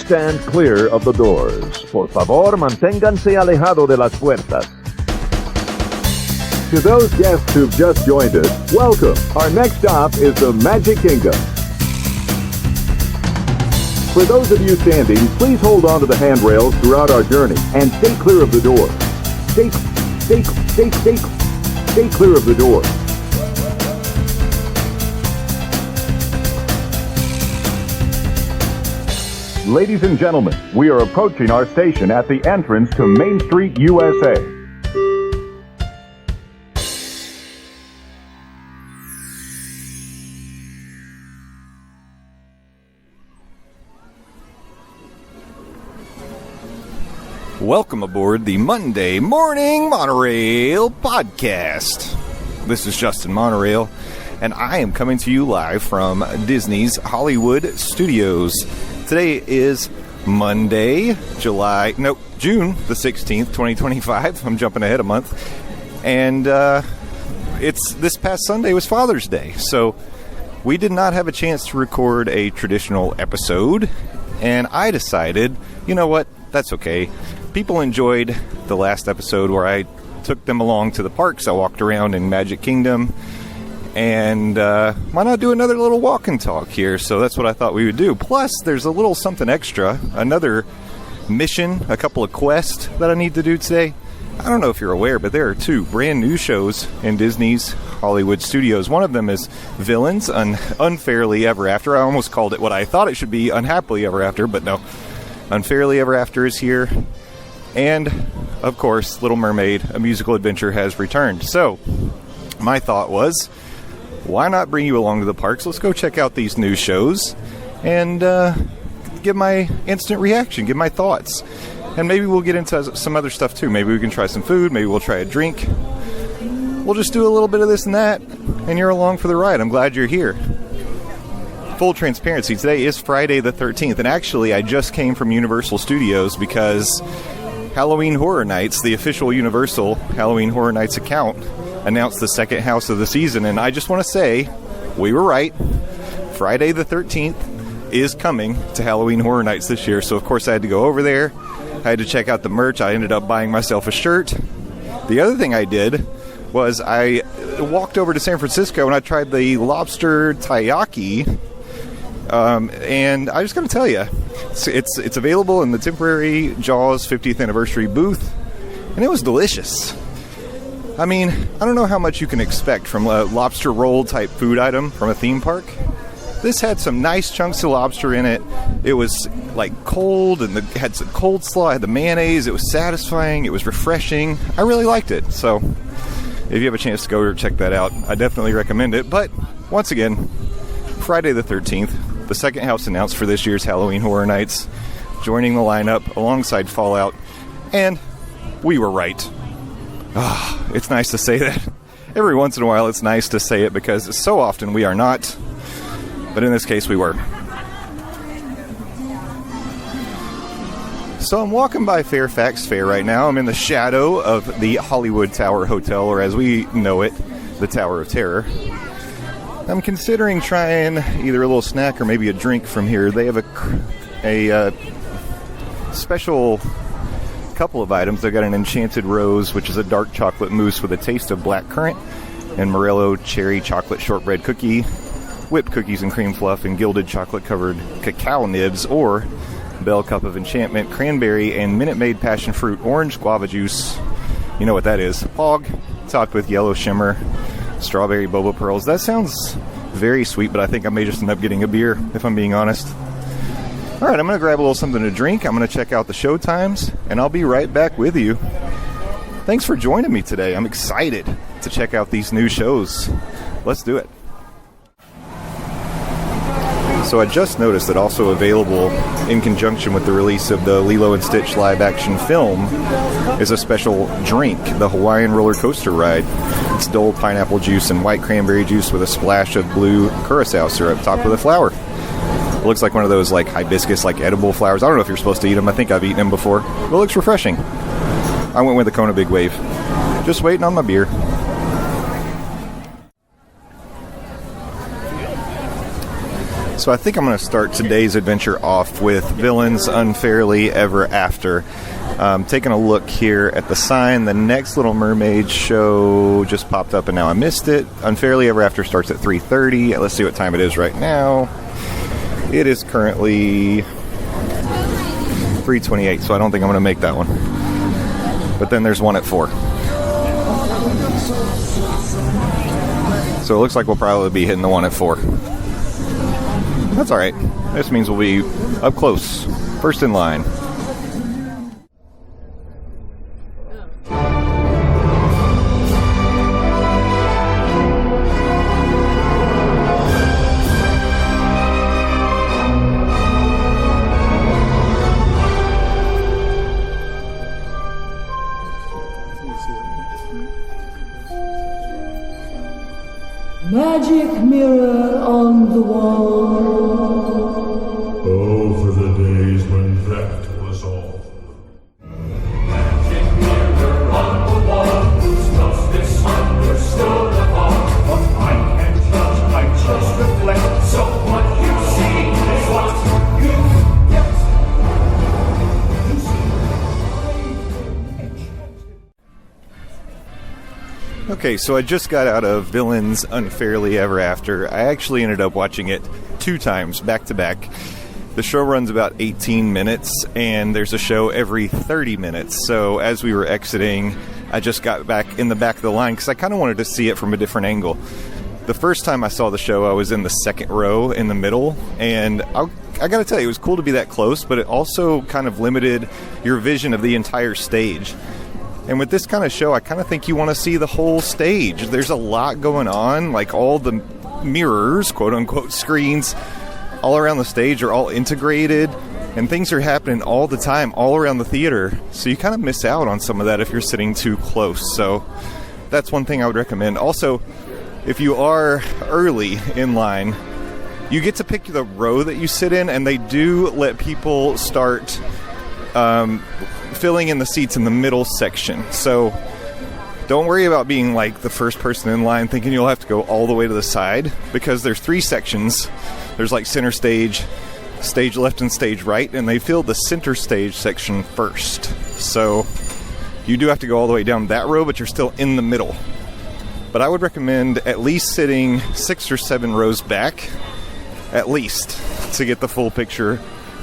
stand clear of the doors. Por favor, manténganse alejado de las puertas. To those guests who've just joined us, welcome. Our next stop is the Magic Kingdom. For those of you standing, please hold on to the handrails throughout our journey and stay clear of the door. Stay clear of the door. Ladies and gentlemen, we are approaching our station at the entrance to Main Street, USA. Welcome aboard the Monday Morning Monorail podcast. This is Justin Monorail, and I am coming to you live from Disney's Hollywood Studios. Today is Monday, June the 16th, 2025. I'm jumping ahead a month. And it's this past Sunday was Father's Day, so we did not have a chance to record a traditional episode, and I decided, you know what, that's okay. People enjoyed the last episode where I took them along to the parks. I walked around in Magic Kingdom, and why not do another little walk and talk here? So that's what I thought we would do. Plus, there's a little something extra, another mission, a couple of quests that I need to do today. I don't know if you're aware, but there are two brand new shows in Disney's Hollywood Studios. One of them is Villains, Unfairly Ever After. I almost called it what I thought it should be, Unhappily Ever After, but no. Unfairly Ever After is here. And, of course, Little Mermaid, A Musical Adventure has returned. So, my thought was, why not bring you along to the parks? Let's go check out these new shows and give my instant reaction, give my thoughts. And maybe we'll get into some other stuff too. Maybe we can try some food, maybe we'll try a drink. We'll just do a little bit of this and that, and you're along for the ride. I'm glad you're here. Full transparency, today is Friday the 13th, and actually I just came from Universal Studios because Halloween Horror Nights, the official Universal Halloween Horror Nights account, announced the second house of the season, and I just want to say, we were right. Friday the 13th is coming to Halloween Horror Nights this year, so of course I had to go over there. I had to check out the merch. I ended up buying myself a shirt. The other thing I did was I walked over to San Francisco and I tried the lobster taiyaki. And I just got to tell you, it's available in the temporary Jaws 50th anniversary booth, and it was delicious. I mean, I don't know how much you can expect from a lobster roll type food item from a theme park. This had some nice chunks of lobster in it. It was like cold, and it had some cold slaw, it had the mayonnaise. It was satisfying, it was refreshing. I really liked it. So if you have a chance to go check that out, I definitely recommend it. But once again, Friday the 13th, the second house announced for this year's Halloween Horror Nights, joining the lineup alongside Fallout, and we were right. It's nice to say that. Every once in a while it's nice to say it because so often we are not, but in this case we were. So I'm walking by Fairfax Fair right now. I'm in the shadow of the Hollywood Tower Hotel, or as we know it, the Tower of Terror. I'm considering trying either a little snack or maybe a drink from here. They have a special couple of items. They've got an Enchanted Rose, which is a dark chocolate mousse with a taste of black currant, and Morello cherry chocolate shortbread cookie, whipped cookies and cream fluff, and gilded chocolate covered cacao nibs, or Bell Cup of Enchantment, cranberry and Minute Maid passion fruit orange guava juice. You know what that is. Pog, topped with yellow shimmer, strawberry boba pearls. That sounds very sweet, but I think I may just end up getting a beer, if I'm being honest. Alright, I'm going to grab a little something to drink. I'm going to check out the show times, and I'll be right back with you. Thanks for joining me today. I'm excited to check out these new shows. Let's do it. So I just noticed that also available in conjunction with the release of the Lilo and Stitch live-action film is a special drink, the Hawaiian roller coaster ride. It's Dole pineapple juice and white cranberry juice with a splash of blue curacao syrup topped with a flower. It looks like one of those like hibiscus, like edible flowers. I don't know if you're supposed to eat them. I think I've eaten them before. But it looks refreshing. I went with the Kona Big Wave. Just waiting on my beer. So So I think I'm going to start today's adventure off with Villains Unfairly Ever After. Taking a look here at the sign, the next Little Mermaid show just popped up and now I missed it. Unfairly Ever After starts at 3:30. Let's see what time it is right now. It is currently 3:28, so I don't think I'm going to make that one. But then there's one at 4. So it looks like we'll probably be hitting the one at 4. That's alright. This means we'll be up close. First in line. Magic mirror on the wall. Oh, for the days when that was all. Magic mirror on the wall, who's most misunderstood of all. But I can't judge, I just reflect. So what you see is what you get. Okay, so I just got out of Villains Unfairly Ever After. I actually ended up watching it 2 times, back to back. The show runs about 18 minutes, and there's a show every 30 minutes. So as we were exiting, I just got back in the back of the line because I kind of wanted to see it from a different angle. The first time I saw the show, I was in the second row in the middle, and I got to tell you, it was cool to be that close, but it also kind of limited your vision of the entire stage. And with this kind of show, I kind of think you want to see the whole stage. There's a lot going on, like all the mirrors, quote-unquote screens, all around the stage are all integrated, and things are happening all the time, all around the theater. So you kind of miss out on some of that if you're sitting too close. So that's one thing I would recommend. Also, if you are early in line, you get to pick the row that you sit in, and they do let people start filling in the seats in the middle section. So don't worry about being like the first person in line thinking you'll have to go all the way to the side, because there's 3 sections. There's like center stage, stage left, and stage right, and they fill the center stage section first. So you do have to go all the way down that row, but you're still in the middle. But I would recommend at least sitting 6 or 7 rows back, at least, to get the full picture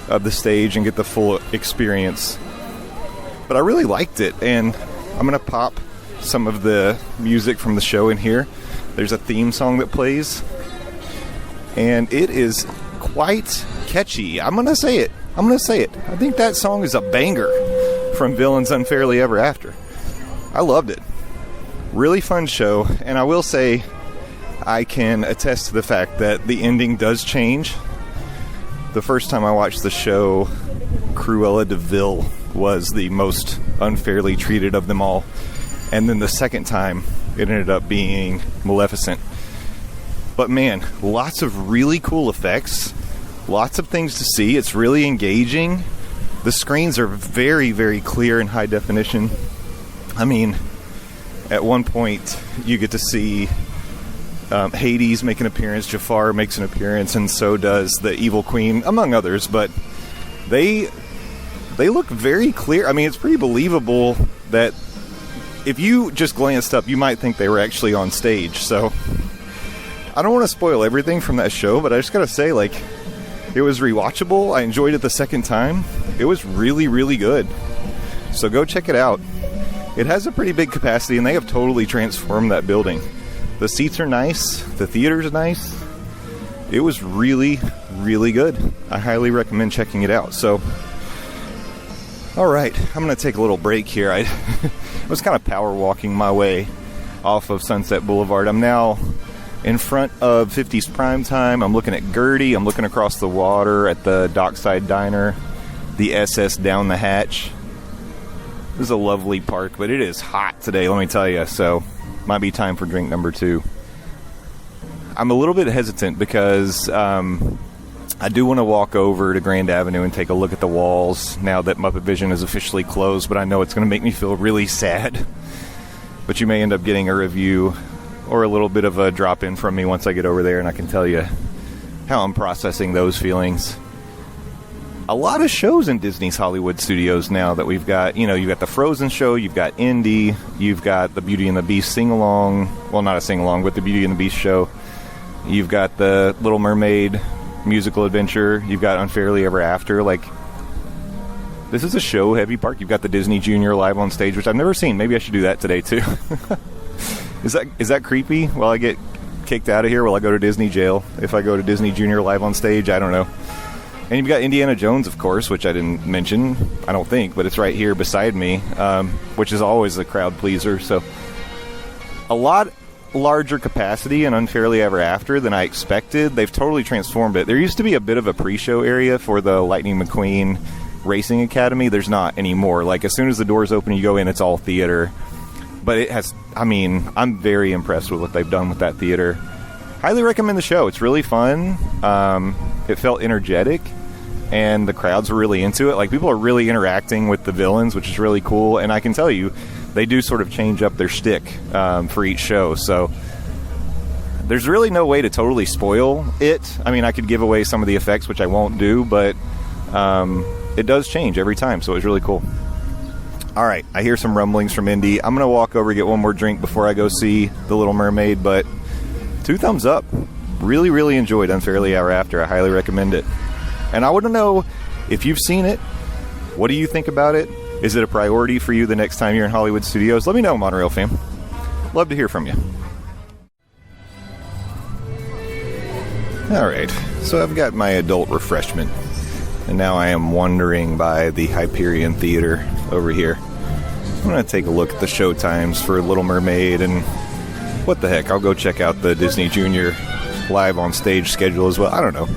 of the stage and get the full experience. But I really liked it, and I'm going to pop some of the music from the show in here. There's a theme song that plays, and it is quite catchy. I'm going to say it. I think that song is a banger from Villains Unfairly Ever After. I loved it. Really fun show, and I will say I can attest to the fact that the ending does change. The first time I watched the show, Cruella de Vil was the most unfairly treated of them all. And then the second time, it ended up being Maleficent. But man, lots of really cool effects. Lots of things to see. It's really engaging. The screens are very, very clear and high definition. I mean, at one point, you get to see Hades make an appearance, Jafar makes an appearance, and so does the Evil Queen, among others. But they look very clear. I mean, it's pretty believable that if you just glanced up, you might think they were actually on stage. So I don't want to spoil everything from that show, but I just gotta say, like, it was rewatchable. I enjoyed it the second time. It was really, really good. So go check it out. It has a pretty big capacity, and they have totally transformed that building. The seats are nice. The theater's nice. It was really, really good. I highly recommend checking it out. So, all right, I'm going to take a little break here. I was kind of power walking my way off of Sunset Boulevard. I'm now in front of 50's Primetime. I'm looking at Gertie. I'm looking across the water at the Dockside Diner, the SS Down the Hatch. This is a lovely park, but it is hot today, let me tell you. So, might be time for drink number 2. I'm a little bit hesitant because I do want to walk over to Grand Avenue and take a look at the walls now that Muppet Vision is officially closed, but I know it's going to make me feel really sad. But you may end up getting a review or a little bit of a drop-in from me once I get over there, and I can tell you how I'm processing those feelings. A lot of shows in Disney's Hollywood Studios now that we've got. You know, you've got the Frozen show, you've got Indy, you've got the Beauty and the Beast sing-along. Well, not a sing-along, but the Beauty and the Beast show. You've got the Little Mermaid musical adventure. You've got Unfairly Ever After. Like, this is a show-heavy park. You've got the Disney Junior live on stage, which I've never seen. Maybe I should do that today, too. Is that creepy? Will I get kicked out of here? Will I go to Disney jail if I go to Disney Junior live on stage? I don't know. And you've got Indiana Jones, of course, which I didn't mention, I don't think, but it's right here beside me, which is always a crowd pleaser. So a lot larger capacity in Unfairly Ever After than I expected. They've totally transformed it. There used to be a bit of a pre-show area for the Lightning McQueen Racing Academy. There's not anymore. Like, as soon as the doors open, you go in, it's all theater. But it has, I mean, I'm very impressed with what they've done with that theater. Highly recommend the show. It's really fun. It felt energetic, and the crowds were really into it. Like, people are really interacting with the villains, which is really cool. And I can tell you, they do sort of change up their shtick for each show. So there's really no way to totally spoil it. I mean, I could give away some of the effects, which I won't do, but it does change every time. So it was really cool. All right, I hear some rumblings from Indy. I'm going to walk over and get one more drink before I go see The Little Mermaid, but 2 thumbs up. Really, really enjoyed Unfairly Ever After. I highly recommend it. And I want to know if you've seen it. What do you think about it? Is it a priority for you the next time you're in Hollywood Studios? Let me know, Monorail fam. Love to hear from you. All right, so I've got my adult refreshment, and now I am wandering by the Hyperion Theater over here. I'm going to take a look at the show times for Little Mermaid, and what the heck, I'll go check out the Disney Junior live on stage schedule as well. I don't know.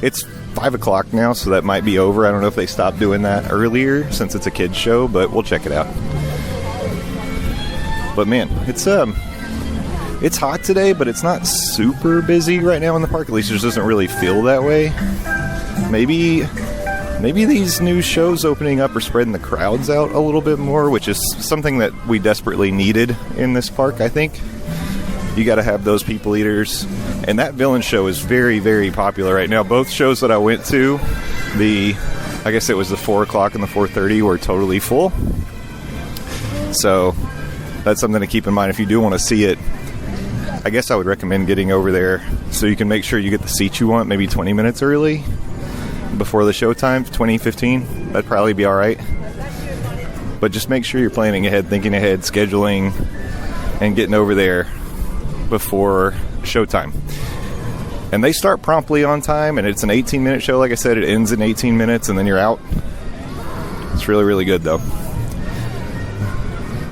It's 5 o'clock now, so that might be over. I don't know if they stopped doing that earlier since it's a kid's show, but we'll check it out. But man, it's hot today, but it's not super busy right now in the park. At least it just doesn't really feel that way. Maybe these new shows opening up are spreading the crowds out a little bit more, which is something that we desperately needed in this park, I think. You got to have those people eaters. And that villain show is very, very popular right now. Both shows that I went to, I guess it was the 4 o'clock and the 4:30, were totally full. So that's something to keep in mind if you do want to see it. I guess I would recommend getting over there so you can make sure you get the seat you want, maybe 20 minutes early before the show time, 20, 15. That'd probably be all right. But just make sure you're planning ahead, thinking ahead, scheduling, and getting over there before showtime. And they start promptly on time, and it's an 18-minute show. Like I said, it ends in 18 minutes, and then you're out. It's really, really good, though.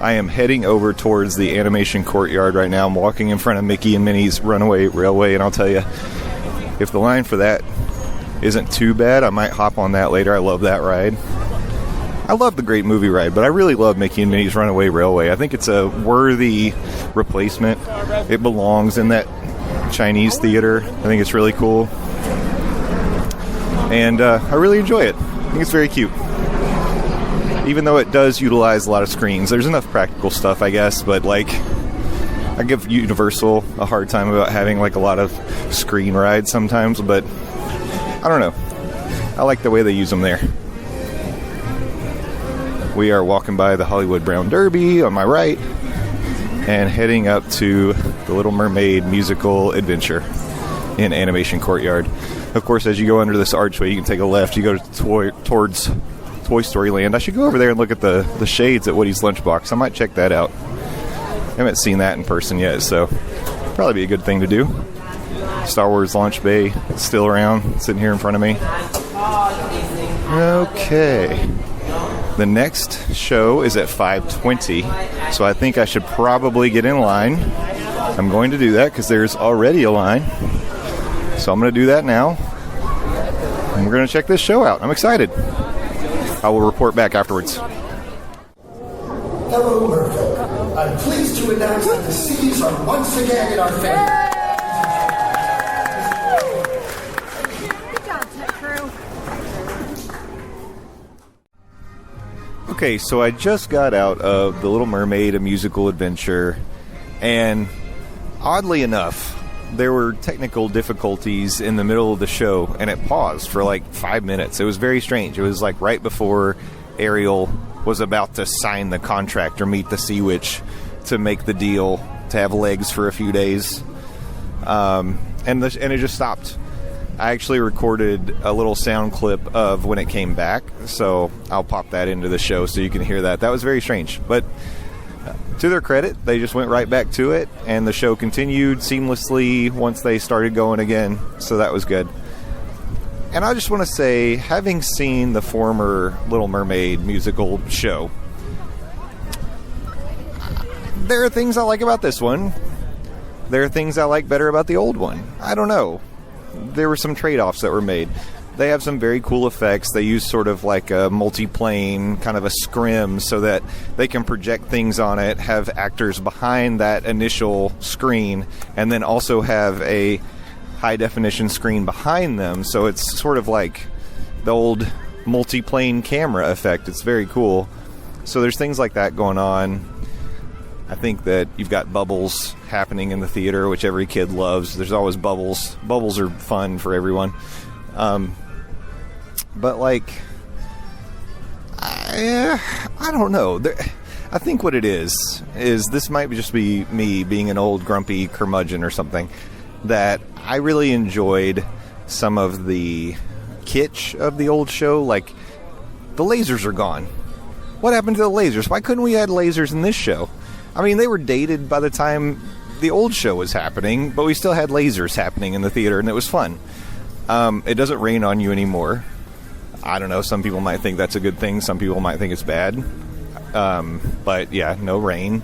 I am heading over towards the animation courtyard right now. I'm walking in front of Mickey and Minnie's Runaway Railway, and I'll tell you, if the line for that isn't too bad, I might hop on that later. I love that ride. I love the Great Movie Ride, but I really love Mickey and Minnie's Runaway Railway. I think it's a worthy replacement. It belongs in that Chinese theater. I think it's really cool. And I really enjoy it. I think it's very cute. Even though it does utilize a lot of screens. There's enough practical stuff, I guess, but like, I give Universal a hard time about having like a lot of screen rides sometimes, but I don't know. I like the way they use them there. We are walking by the Hollywood Brown Derby on my right and heading up to the Little Mermaid musical adventure in Animation Courtyard. Of course, as you go under this archway, you can take a left. You go towards Toy Story Land. I should go over there and look at the shades at Woody's Lunchbox. I might check that out. I haven't seen that in person yet, so probably be a good thing to do. Star Wars Launch Bay is still around, sitting here in front of me. Okay. The next show is at 5:20, so I think I should probably get in line. I'm going to do that because there's already a line. So I'm going to do that now. And we're going to check this show out. I'm excited. I will report back afterwards. Hello, Mermaid. I'm pleased to announce that the seas are once again in our favor. Okay, so I just got out of The Little Mermaid, a musical adventure, and oddly enough, there were technical difficulties in the middle of the show, and it paused for like 5 minutes. It was very strange. It was like right before Ariel was about to sign the contract or meet the Sea Witch to make the deal to have legs for a few days. And it just stopped. I actually recorded a little sound clip of when it came back, so I'll pop that into the show so you can hear that. That was very strange, but to their credit, they just went right back to it, and the show continued seamlessly once they started going again, so that was good. And I just want to say, having seen the former Little Mermaid musical show, there are things I like about this one. There are things I like better about the old one. I don't know. There were some trade-offs that were made. They have some very cool effects. They use sort of like a multi-plane, kind of a scrim, so that they can project things on it, have actors behind that initial screen, and then also have a high-definition screen behind them. So it's sort of like the old multi-plane camera effect. It's very cool. So there's things like that going on. I think that you've got bubbles happening in the theater, which every kid loves. There's always bubbles. Bubbles are fun for everyone. But, like, I don't know. I think what it is this might just be me being an old grumpy curmudgeon or something, that I really enjoyed some of the kitsch of the old show. Like, the lasers are gone. What happened to the lasers? Why couldn't we add lasers in this show? I mean, they were dated by the time the old show was happening, but we still had lasers happening in the theater, and it was fun. It doesn't rain on you anymore. I don't know. Some people might think that's a good thing. Some people might think it's bad. But, yeah, no rain.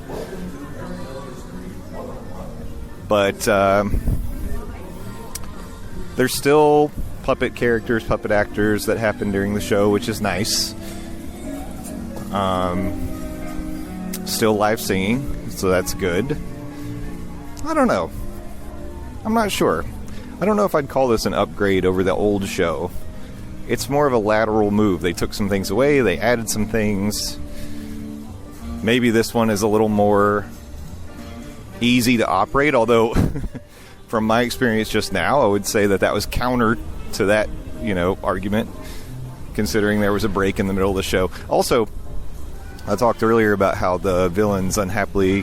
But there's still puppet characters, puppet actors that happen during the show, which is nice. Still live singing, so that's good. I don't know. I'm not sure. I don't know if I'd call this an upgrade over the old show. It's more of a lateral move. They took some things away, they added some things. Maybe this one is a little more easy to operate, although from my experience just now, I would say that was counter to that, argument, considering there was a break in the middle of the show. Also, I talked earlier about how the villains unfairly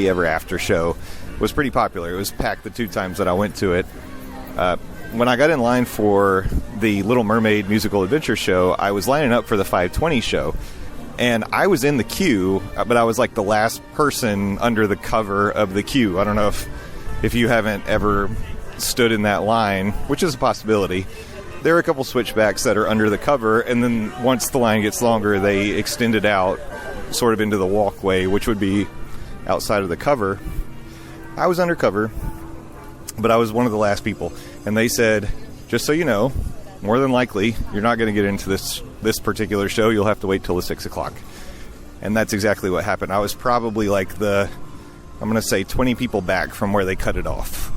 ever after show was pretty popular. It was packed the 2 times that I went to it. When I got in line for the Little Mermaid musical adventure show, I was lining up for the 5:20 show, and I was in the queue, but I was like the last person under the cover of the queue. I don't know if you haven't ever stood in that line, which is a possibility. There are a couple switchbacks that are under the cover, and then once the line gets longer, they extend it out sort of into the walkway, which would be outside of the cover. I was undercover, but I was one of the last people. And they said, just so you know, more than likely, you're not going to get into this particular show. You'll have to wait till the 6 o'clock. And that's exactly what happened. I was probably like I'm going to say 20 people back from where they cut it off.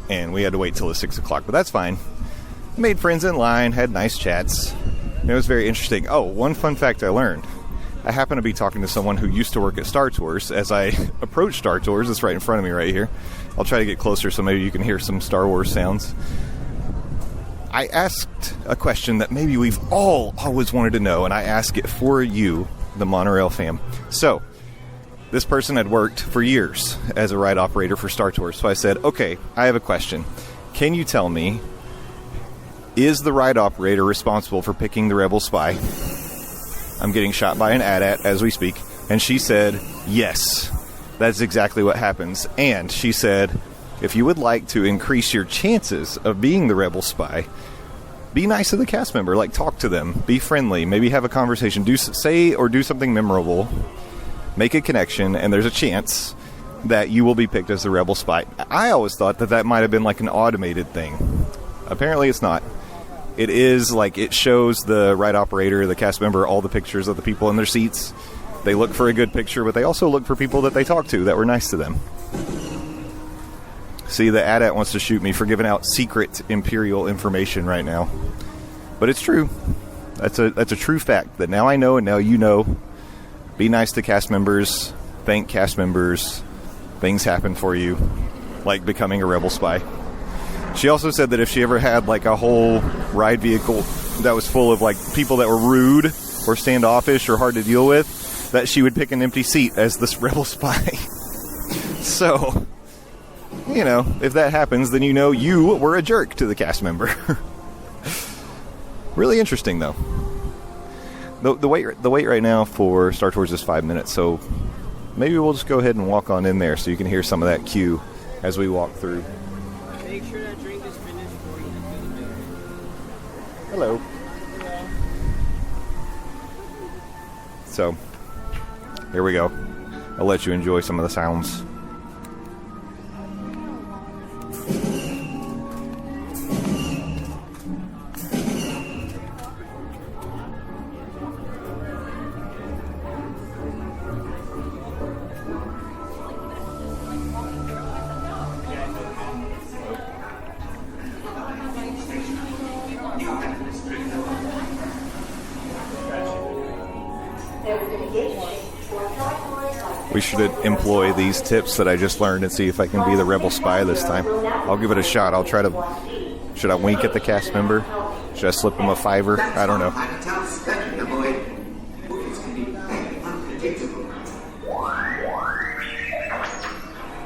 And we had to wait till the 6 o'clock, but that's fine. Made friends in line, had nice chats. It was very interesting. Oh, one fun fact I learned. I happened to be talking to someone who used to work at Star Tours. As I approached Star Tours, it's right in front of me right here. I'll try to get closer so maybe you can hear some Star Wars sounds. I asked a question that maybe we've all always wanted to know, and I ask it for you, the Monorail fam. So, this person had worked for years as a ride operator for Star Tours. So I said, okay, I have a question. Can you tell me, is the ride operator responsible for picking the rebel spy? I'm getting shot by an AT-AT as we speak. And she said, yes, that's exactly what happens. And she said, if you would like to increase your chances of being the rebel spy, be nice to the cast member. Like, talk to them. Be friendly. Maybe have a conversation. Say or do something memorable. Make a connection, and there's a chance that you will be picked as the rebel spy. I always thought that might have been like an automated thing. Apparently it's not. It is like it shows the ride operator, the cast member, all the pictures of the people in their seats. They look for a good picture, but they also look for people that they talk to that were nice to them. See, the AT-AT wants to shoot me for giving out secret Imperial information right now. But it's true. That's a true fact that now I know and now you know. Be nice to cast members. Thank cast members. things happen for you, like becoming a rebel spy. She also said that if she ever had like a whole ride vehicle that was full of like people that were rude or standoffish or hard to deal with, that she would pick an empty seat as this rebel spy. So, you know, if that happens, then you know you were a jerk to the cast member. Really interesting, though. The wait right now for Star Tours is 5 minutes, so maybe we'll just go ahead and walk on in there so you can hear some of that queue as we walk through. Make sure that drink is finished before you enter the building. Hello. So, here we go. I'll let you enjoy some of the sounds. We should employ these tips that I just learned and see if I can be the rebel spy this time. I'll give it a shot. I'll try to... Should I wink at the cast member? Should I slip him a $5? I don't know.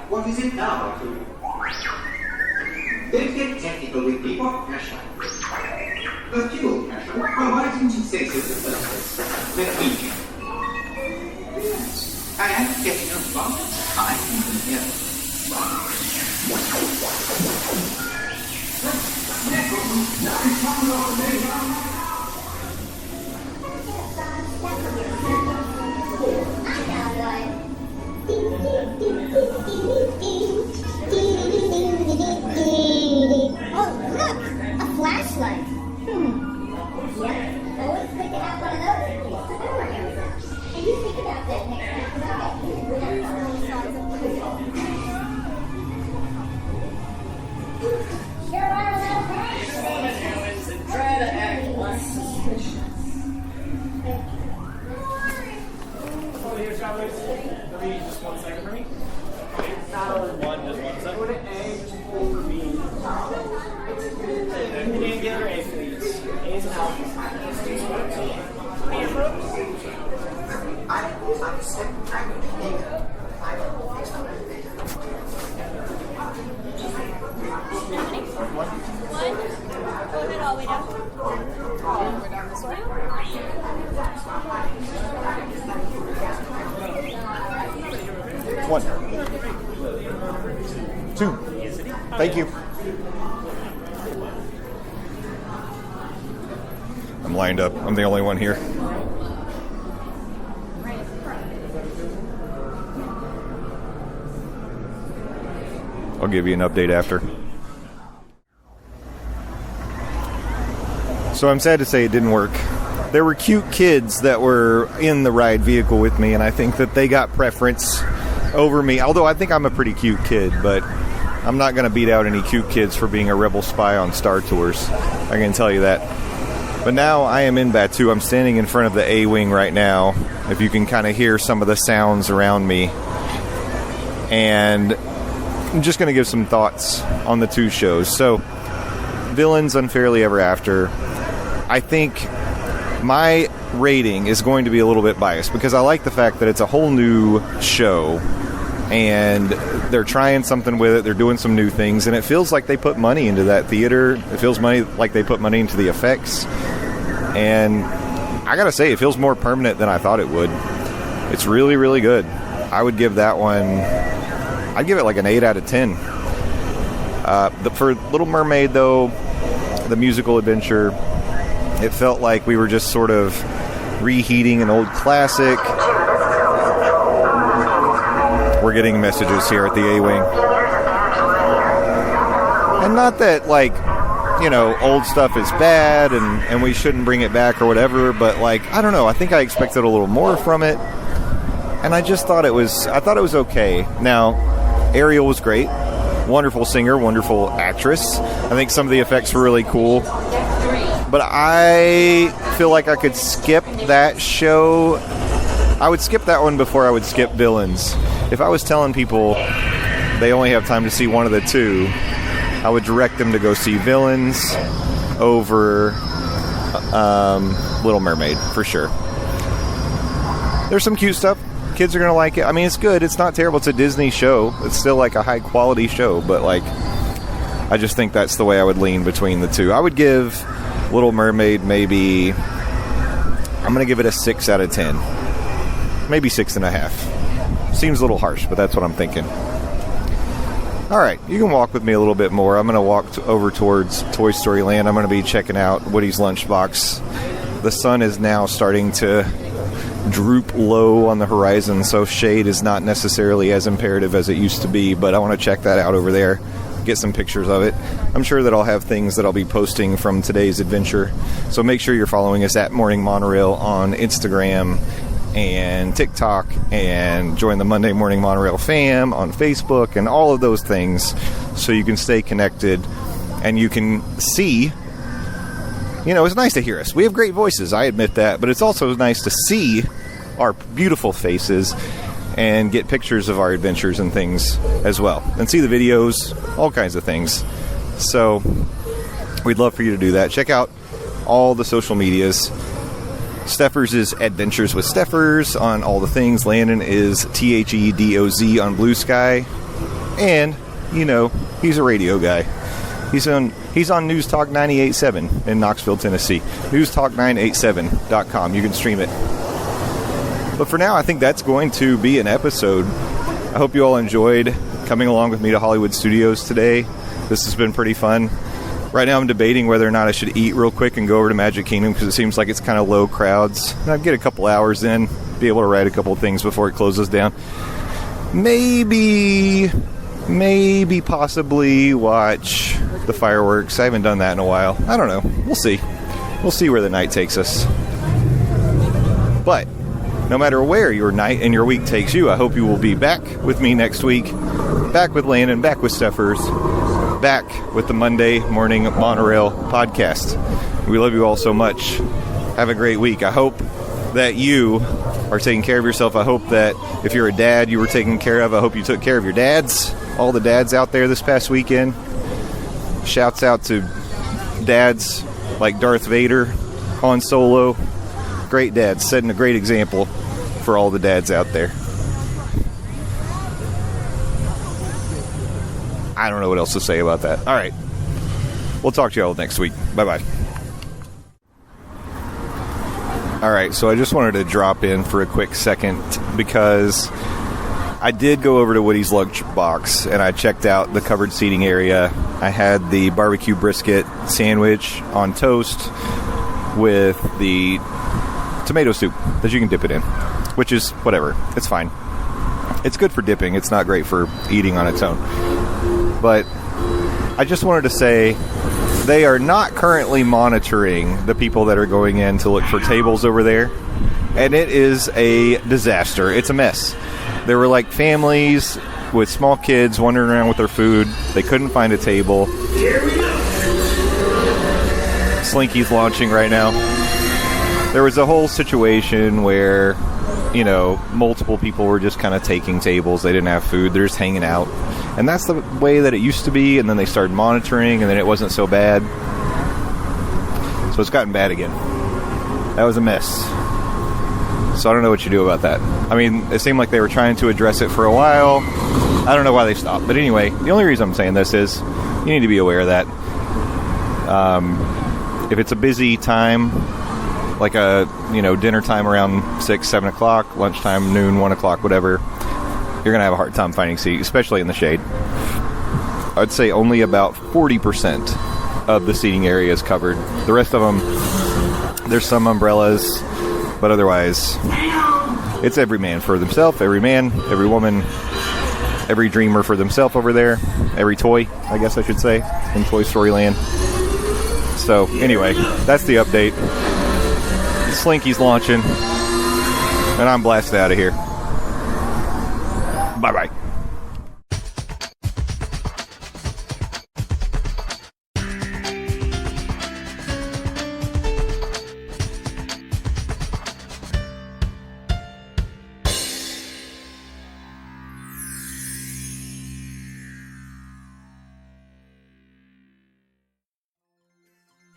What is it now? Don't get technical with me. What pressure? The fuel pressure. Why didn't you say so the first place? Let me check. I am getting a lot of time here. Oh, look! A flashlight. Yeah, always good to have one of those. And you think about that next time. Sure are a little crazy. Try to act less suspicious. Oh, here's travelers. Let me just 1 second for me. One, just 1 second. Go to A, just pull for B. And get her A, please. A is an alpha. One. Go ahead all the way down. We're down this way. 1, 2. Thank you. I'm lined up. I'm the only one here. I'll give you an update after. So I'm sad to say it didn't work. There were cute kids that were in the ride vehicle with me, and I think that they got preference over me. Although I think I'm a pretty cute kid, but I'm not going to beat out any cute kids for being a rebel spy on Star Tours. I can tell you that. But now I am in Batuu. I'm standing in front of the A-Wing right now, if you can kind of hear some of the sounds around me. And I'm just going to give some thoughts on the two shows. So, Villains Unfairly Ever After, I think my rating is going to be a little bit biased because I like the fact that it's a whole new show and they're trying something with it. They're doing some new things, and it feels like they put money into that theater. It feels like they put money into the effects, and I gotta say, it feels more permanent than I thought it would. It's really, really good. I would give that one, I'd give it like an 8 out of 10. For Little Mermaid, though, the musical adventure, it felt like we were just sort of reheating an old classic. We're getting messages here at the A-Wing. And not that, like, you know, old stuff is bad and we shouldn't bring it back or whatever, but, like, I don't know. I think I expected a little more from it. And I just thought it was okay. Now, Ariel was great. Wonderful singer, wonderful actress. I think some of the effects were really cool. But I feel like I could skip that show. I would skip that one before I would skip Villains. if I was telling people they only have time to see one of the two, I would direct them to go see Villains over Little Mermaid, for sure. There's some cute stuff. Kids are going to like it. I mean, it's good. It's not terrible. It's a Disney show. It's still like a high-quality show, but like, I just think that's the way I would lean between the two. I would give Little Mermaid maybe, I'm going to give it a 6 out of 10. Maybe 6.5. Seems a little harsh, but that's what I'm thinking. All right, you can walk with me a little bit more. I'm going to walk over towards Toy Story Land. I'm going to be checking out Woody's Lunchbox. The sun is now starting to droop low on the horizon, so shade is not necessarily as imperative as it used to be, but I want to check that out over there, get some pictures of it. I'm sure that I'll have things that I'll be posting from today's adventure, so make sure you're following us at Morning Monorail on Instagram and TikTok, and join the Monday Morning Monorail fam on Facebook and all of those things, so you can stay connected and you can see. You know, it's nice to hear us. We have great voices, I admit that, but it's also nice to see our beautiful faces and get pictures of our adventures and things as well, and see the videos, all kinds of things. So we'd love for you to do that. Check out all the social medias. Steffers is Adventures with Steffers on all the things. Landon is THEDOZ on Blue Sky. And, you know, he's a radio guy. He's on News Talk 98.7 in Knoxville, Tennessee. NewsTalk987.com. You can stream it. But for now, I think that's going to be an episode. I hope you all enjoyed coming along with me to Hollywood Studios today. This has been pretty fun. Right now I'm debating whether or not I should eat real quick and go over to Magic Kingdom, because it seems like it's kind of low crowds. And I'd get a couple hours in, be able to ride a couple of things before it closes down. Maybe possibly watch the fireworks. I haven't done that in a while. I don't know. We'll see. We'll see where the night takes us. But no matter where your night and your week takes you, I hope you will be back with me next week. Back with Landon, back with Steffers, back with the Monday Morning Monorail podcast. We love you all so much. Have a great week. I hope that you are taking care of yourself. I hope that if you're a dad, you were taken care of. I hope you took care of your dads. All the dads out there this past weekend. Shouts out to dads like Darth Vader, Han Solo. Great dads, setting a great example for all the dads out there. I don't know what else to say about that. All right. We'll talk to you all next week. Bye-bye. All right, so I just wanted to drop in for a quick second because I did go over to Woody's Lunchbox and I checked out the covered seating area. I had the barbecue brisket sandwich on toast with the tomato soup that you can dip it in, which is whatever. It's fine. It's good for dipping. It's not great for eating on its own. But I just wanted to say they are not currently monitoring the people that are going in to look for tables over there. And it is a disaster. It's a mess. There were like families with small kids wandering around with their food. They couldn't find a table. Slinky's launching right now. There was a whole situation where, you know, multiple people were just kind of taking tables. They didn't have food. They're just hanging out. And that's the way that it used to be, and then they started monitoring, and then it wasn't so bad. So it's gotten bad again. That was a mess. So I don't know what you do about that. I mean, it seemed like they were trying to address it for a while. I don't know why they stopped. But anyway, the only reason I'm saying this is you need to be aware of that. If it's a busy time, like a, you know, dinner time around 6, 7 o'clock, lunchtime, noon, 1 o'clock, whatever, you're going to have a hard time finding seats, especially in the shade. I'd say only about 40% of the seating area is covered. The rest of them, there's some umbrellas, but otherwise, it's every man for themselves, every man, every woman, every dreamer for themselves over there, every toy, I guess I should say, in Toy Story Land. So, anyway, that's the update. Slinky's launching, and I'm blasted out of here. Bye-bye.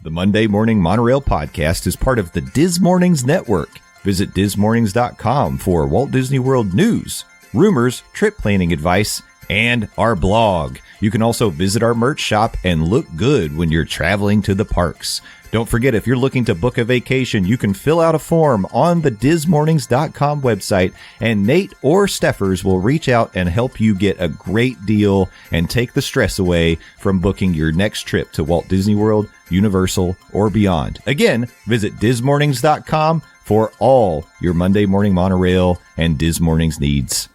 The Monday Morning Monorail podcast is part of the Diz Mornings Network. Visit DizMornings.com for Walt Disney World news, rumors, trip planning advice, and our blog. You can also visit our merch shop and look good when you're traveling to the parks. Don't forget, if you're looking to book a vacation, you can fill out a form on the DizMornings.com website, and Nate or Steffers will reach out and help you get a great deal and take the stress away from booking your next trip to Walt Disney World, Universal, or beyond. Again, visit DizMornings.com for all your Monday Morning Monorail and Diz Mornings needs.